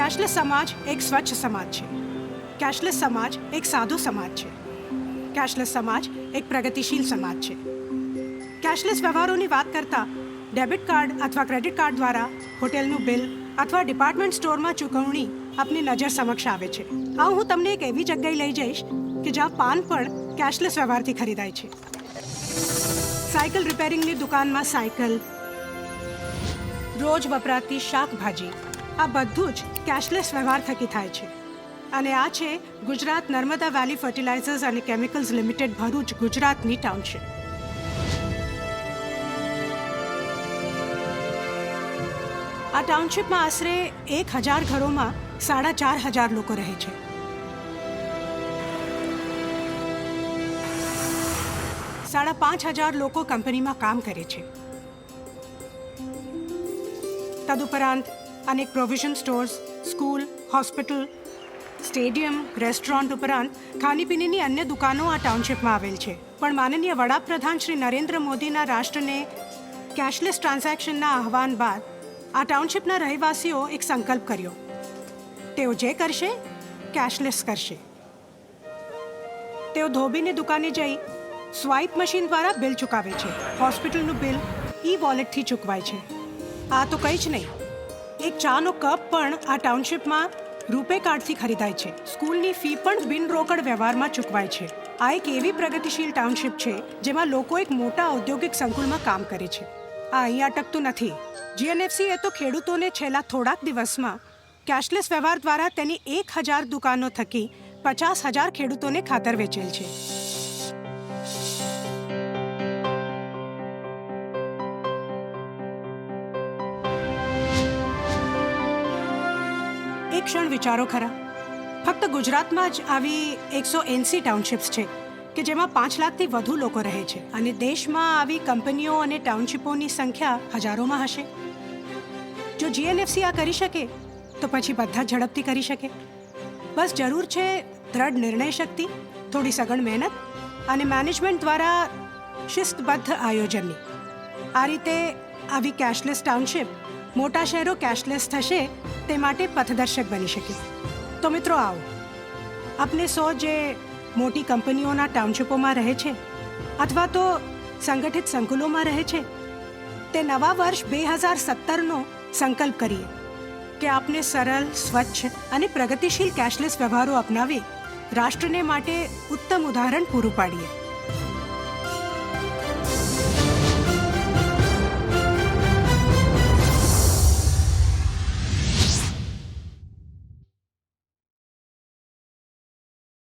Cashless समाज एक स्वच्छ समाज છે. कैशलेस समाज એક સાદો સમાજ છે. कैशलेस સમાજ એક પ્રગતિશીલ સમાજ છે. कैशलेस વ્યવહારોની વાત કરતા ડેબિટ કાર્ડ અથવા ક્રેડિટ કાર્ડ દ્વારા હોટેલનું બિલ અથવા ડિપાર્ટમેન્ટ સ્ટોરમાં ચૂકવણી આપની નજર સમક્ષ આવે છે. આ હું તમને એક એવી જગ્યાએ લઈ જઈશ કે જ્યાં પાન પણ કેશલેસ વ્યવહારથી ખરીદાય છે. સાયકલ રિપેરિંગની દુકાનમાં સાયકલ, રોજ વપરાતી શાકભાજી, આ બધું જ કેશલેસ વ્યવહાર થકી થાય છે. અને આ છે ગુજરાત નર્મદા વેલી ફર્ટિલાઇઝર્સ અને કેમિકલ્સ લિમિટેડ ભરૂચ, ગુજરાતની ટાઉનશીપ. આ ટાઉનશીપમાં આશરે 1000 ઘરોમાં 4500 લોકો રહે છે. સાડા 5000 લોકો કંપનીમાં કામ કરે છે. તદુપરાંત અનેક provision stores, school, hospital, stadium, restaurant ઉપરાંત ખાણીપીણીની અન્ય દુકાનો આ ટાઉનશીપમાં આવેલ છે. પણ માનનીય વડાપ્રધાન શ્રી નરેન્દ્ર મોદીના રાષ્ટ્રને કેશલેસ ટ્રાન્ઝેક્શનના આહવાન બાદ આ ટાઉનશીપના રહેવાસીઓ એક સંકલ્પ કર્યો. તેઓ જે કરશે કેશલેસ કરશે. તેઓ ધોબીની દુકાને જઈ સ્વાઇપ મશીન દ્વારા બિલ ચૂકવે છે. હોસ્પિટલનું બિલ વોલેટથી ચૂકવાય છે. આ તો કંઈ જ નહીં, એક ચાનો કપ પણ આ ટાઉનશીપમાં રૂપે કાર્ડથી ખરીદાય છે. સ્કૂલની ફી પણ બિન રોકડ વ્યવહારમાં ચૂકવાય છે. આ એક એવી પ્રગતિશીલ ટાઉનશીપ છે જેમાં લોકો એક મોટા ઔદ્યોગિક સંકુલમાં કામ કરે છે. આ અહીં અટકતું નથી. GNFC એ તો ખેડૂતોને છેલ્લા થોડાક દિવસમાં કેશલેસ વ્યવહાર દ્વારા તેની 1000 દુકાનો થકી 50000 ખેડૂતોને ખાતર વેચેલ છે. એક ક્ષણ વિચારો ખરા, ફક્ત ગુજરાતમાં જ આવી 180 ટાઉનશીપ્સ છે કે જેમાં 5 લાખથી વધુ લોકો રહે છે. અને દેશમાં આવી કંપનીઓ અને ટાઉનશીપોની સંખ્યા હજારોમાં હશે. જો GNFC આ કરી શકે તો પછી બધા ઝડપથી કરી શકે. બસ જરૂર છે દ્રઢ નિર્ણય શક્તિ, થોડી સઘન મહેનત અને મેનેજમેન્ટ દ્વારા શિસ્તબદ્ધ આયોજનની. આ રીતે આવી કેશલેસ ટાઉનશીપ મોટા શહેરો કેશલેસ થશે તે માટે પથદર્શક બની શકે. તો મિત્રો આવો, આપણે સૌ જે મોટી કંપનીઓના ટાઉનશીપોમાં રહે છે અથવા તો સંગઠિત સંકુલોમાં રહે છે તે નવા વર્ષ 2017નો સંકલ્પ કરીએ કે આપણે સરળ, સ્વચ્છ અને પ્રગતિશીલ કેશલેસ વ્યવહારો અપનાવી રાષ્ટ્રને માટે ઉત્તમ ઉદાહરણ પૂરું પાડીએ.